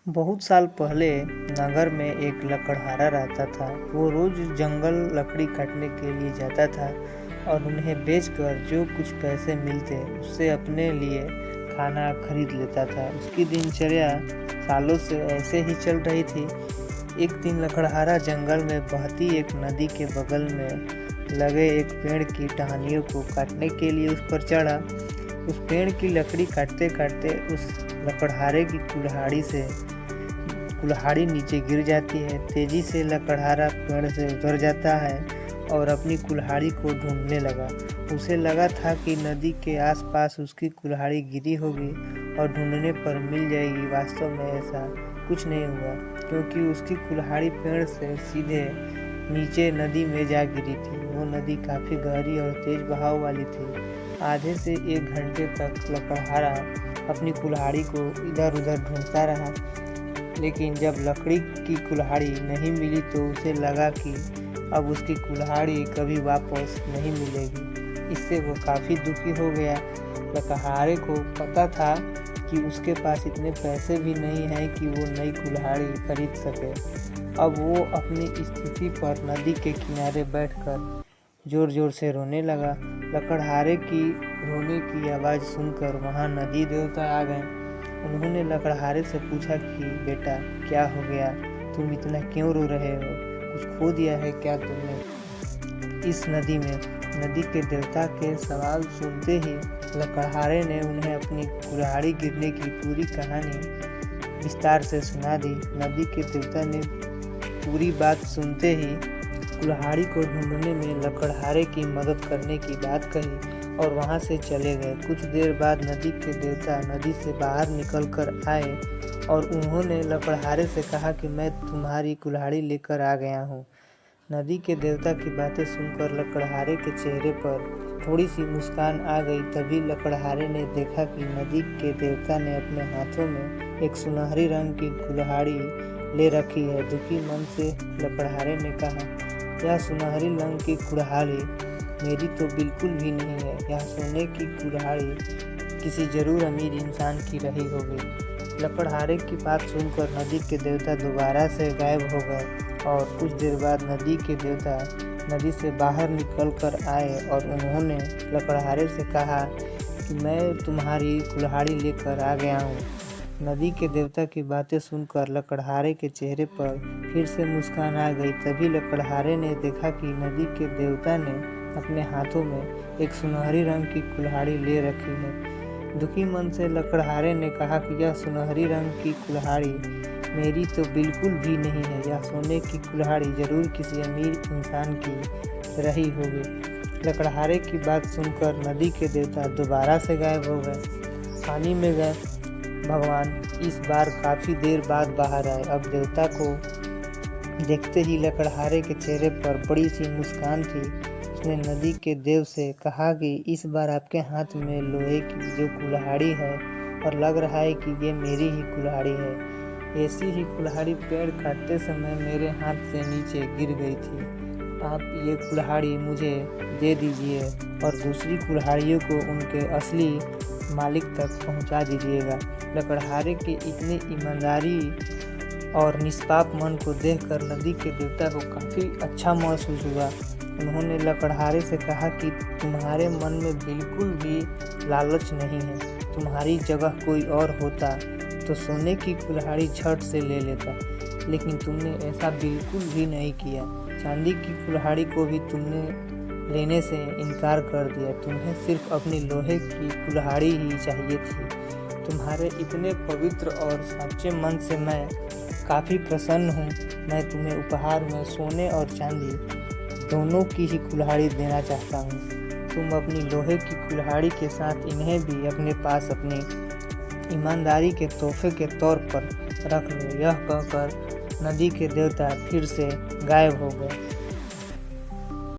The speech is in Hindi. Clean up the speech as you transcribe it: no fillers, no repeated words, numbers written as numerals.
बहुत साल पहले नगर में एक लकड़हारा रहता था। वो रोज जंगल लकड़ी काटने के लिए जाता था और उन्हें बेचकर जो कुछ पैसे मिलते उससे अपने लिए खाना खरीद लेता था। उसकी दिनचर्या सालों से ऐसे ही चल रही थी। एक दिन लकड़हारा जंगल में बहती एक नदी के बगल में लगे एक पेड़ की टहनियों को काटने के लिए उस पर चढ़ा। उस पेड़ की लकड़ी काटते काटते उस लकड़हारे की कुल्हाड़ी नीचे गिर जाती है। तेजी से लकड़हारा पेड़ से उतर जाता है और अपनी कुल्हाड़ी को ढूंढने लगा। उसे लगा था कि नदी के आसपास उसकी कुल्हाड़ी गिरी होगी और ढूंढने पर मिल जाएगी। वास्तव में ऐसा कुछ नहीं हुआ, क्योंकि उसकी कुल्हाड़ी पेड़ से सीधे नीचे नदी में जा गिरी थी। वो नदी काफ़ी गहरी और तेज बहाव वाली थी। आधे से 1 घंटे तक लकड़हारा अपनी कुल्हाड़ी को इधर उधर ढूंढता रहा, लेकिन जब लकड़ी की कुल्हाड़ी नहीं मिली तो उसे लगा कि अब उसकी कुल्हाड़ी कभी वापस नहीं मिलेगी। इससे वो काफ़ी दुखी हो गया। लकड़हारे को पता था कि उसके पास इतने पैसे भी नहीं हैं कि वो नई कुल्हाड़ी खरीद सके। अब वो अपनी स्थिति पर नदी के किनारे बैठकर जोर जोर से रोने लगा। लकड़हारे की रोने की आवाज़ सुनकर वहाँ नदी देवता आ गए। उन्होंने लकड़हारे से पूछा कि बेटा, क्या हो गया? तुम इतना क्यों रो रहे हो? कुछ खो दिया है क्या तुमने इस नदी में? नदी के देवता के सवाल सुनते ही लकड़हारे ने उन्हें अपनी कुल्हाड़ी गिरने की पूरी कहानी विस्तार से सुना दी। नदी के देवता ने पूरी बात सुनते ही कुल्हाड़ी को ढूंढने में लकड़हारे की मदद करने की बात कही और वहां से चले गए। कुछ देर बाद नदी के देवता नदी से बाहर निकल कर आए और उन्होंने लकड़हारे से कहा कि मैं तुम्हारी कुल्हाड़ी लेकर आ गया हूँ। नदी के देवता की बातें सुनकर लकड़हारे के चेहरे पर थोड़ी सी मुस्कान आ गई। तभी लकड़हारे ने देखा कि नदी के देवता ने अपने हाथों में एक सुनहरी रंग की कुल्हाड़ी ले रखी है। दुखी मन से लकड़हारे ने कहा, यह सुनहरी रंग की कुल्हाड़ी मेरी तो बिल्कुल भी नहीं है। यह सोने की कुल्हाड़ी किसी जरूर अमीर इंसान की रही होगी। लकड़हारे की बात सुनकर नदी के देवता दोबारा से गायब हो गए और कुछ देर बाद नदी के देवता नदी से बाहर निकल कर आए और उन्होंने लकड़हारे से कहा कि मैं तुम्हारी कुल्हाड़ी लेकर आ गया हूँ। नदी के देवता की बातें सुनकर लकड़हारे के चेहरे पर फिर से मुस्कान आ गई। तभी लकड़हारे ने देखा कि नदी के देवता ने अपने हाथों में एक सुनहरी रंग की कुल्हाड़ी ले रखी है। दुखी मन से लकड़हारे ने कहा कि यह सुनहरी रंग की कुल्हाड़ी मेरी तो बिल्कुल भी नहीं है। यह सोने की कुल्हाड़ी जरूर किसी अमीर इंसान की रही होगी। लकड़हारे की बात सुनकर नदी के देवता दोबारा से गायब हो गए। पानी में गए भगवान इस बार काफ़ी देर बाद बाहर आए। अब देवता को देखते ही लकड़हारे के चेहरे पर बड़ी सी मुस्कान थी। उसने नदी के देव से कहा कि इस बार आपके हाथ में लोहे की जो कुल्हाड़ी है और लग रहा है कि ये मेरी ही कुल्हाड़ी है। ऐसी ही कुल्हाड़ी पेड़ काटते समय मेरे हाथ से नीचे गिर गई थी। आप ये कुल्हाड़ी मुझे दे दीजिए और दूसरी कुल्हाड़ियों को उनके असली मालिक तक पहुंचा दीजिएगा। लकड़हारे के इतनी ईमानदारी और निष्पाप मन को देखकर नदी के देवता को काफ़ी अच्छा महसूस हुआ। उन्होंने लकड़हारे से कहा कि तुम्हारे मन में बिल्कुल भी लालच नहीं है। तुम्हारी जगह कोई और होता तो सोने की कुल्हाड़ी झट से ले लेता, लेकिन तुमने ऐसा बिल्कुल भी नहीं किया। चांदी की कुल्हाड़ी को भी तुमने लेने से इनकार कर दिया। तुम्हें सिर्फ अपनी लोहे की कुल्हाड़ी ही चाहिए थी। तुम्हारे इतने पवित्र और सच्चे मन से मैं काफ़ी प्रसन्न हूँ। मैं तुम्हें उपहार में सोने और चांदी दोनों की ही कुल्हाड़ी देना चाहता हूँ। तुम अपनी लोहे की कुल्हाड़ी के साथ इन्हें भी अपने पास अपनी ईमानदारी के तोहफे के तौर पर रख लो। यह कहकर नदी के देवता फिर से गायब हो गए।